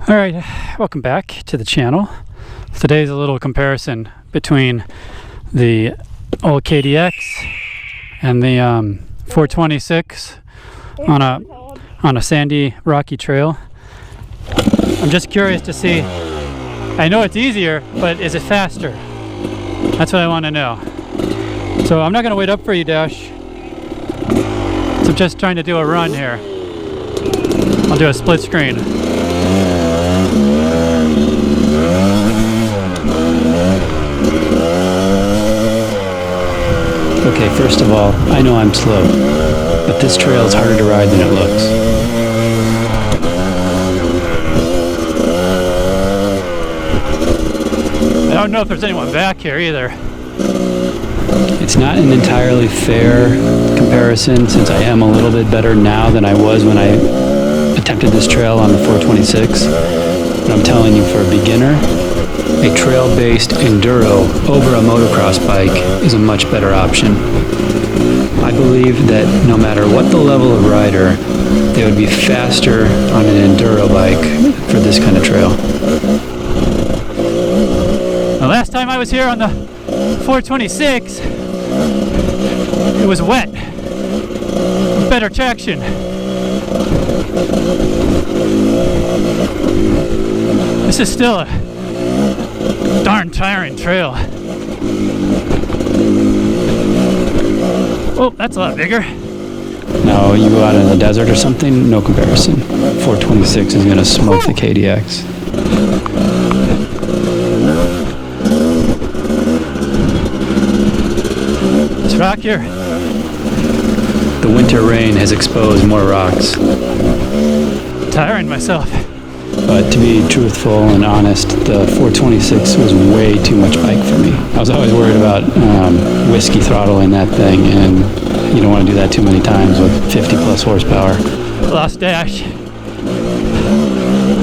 Alright, welcome back to the channel. Today's a little comparison between the old KDX and the 426 on a sandy, rocky trail. I'm just curious to see, I know it's easier, but is it faster? That's what I want to know. So I'm not going to wait up for you, Dash. So I'm just trying to do a run here. I'll do a split screen. Okay, first of all, I know I'm slow, but this trail is harder to ride than it looks. I don't know if there's anyone back here either. It's not an entirely fair comparison since I am a little bit better now than I was when I attempted this trail on the 426. But I'm telling you, for a beginner, a trail-based Enduro over a motocross bike is a much better option. I believe that no matter what the level of rider, they would be faster on an Enduro bike for this kind of trail. The last time I was here on the 426, it was wet. Better traction. This is still a darn tiring trail. Oh, that's a lot bigger. Now, you go out in the desert or something, no comparison. 426 is going to smoke the KDX. It's rockier. The winter rain has exposed more rocks. Tiring myself. But to be truthful and honest, the 426 was way too much bike for me. I was always worried about whiskey throttle in that thing, and you don't want to do that too many times with 50 plus horsepower. Lost Dash.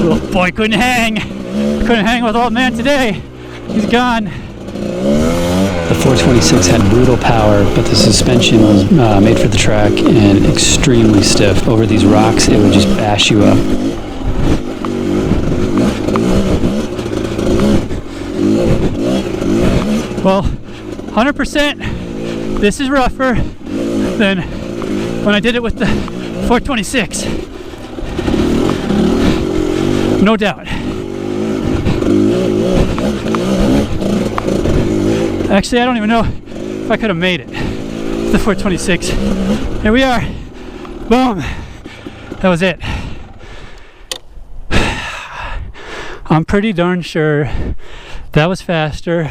Little boy couldn't hang. Couldn't hang with old man today. He's gone. The 426 had brutal power, but the suspension was made for the track and extremely stiff. Over these rocks, it would just bash you up. Well, 100% this is rougher than when I did it with the 426. No doubt. Actually, I don't even know if I could have made it. The 426. Here we are. Boom. That was it. I'm pretty darn sure that was faster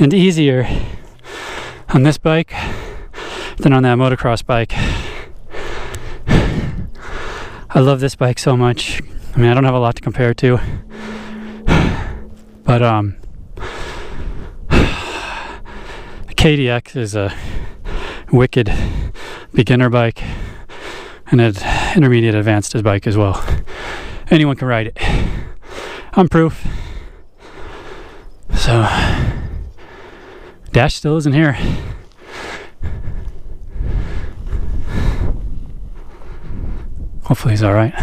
and easier on this bike than on that motocross bike. I love this bike so much. I mean, I don't have a lot to compare it to, but the KDX is a wicked beginner bike and an intermediate advanced bike as well. Anyone can ride it. I'm proof. So Dash still isn't here. Hopefully he's all right.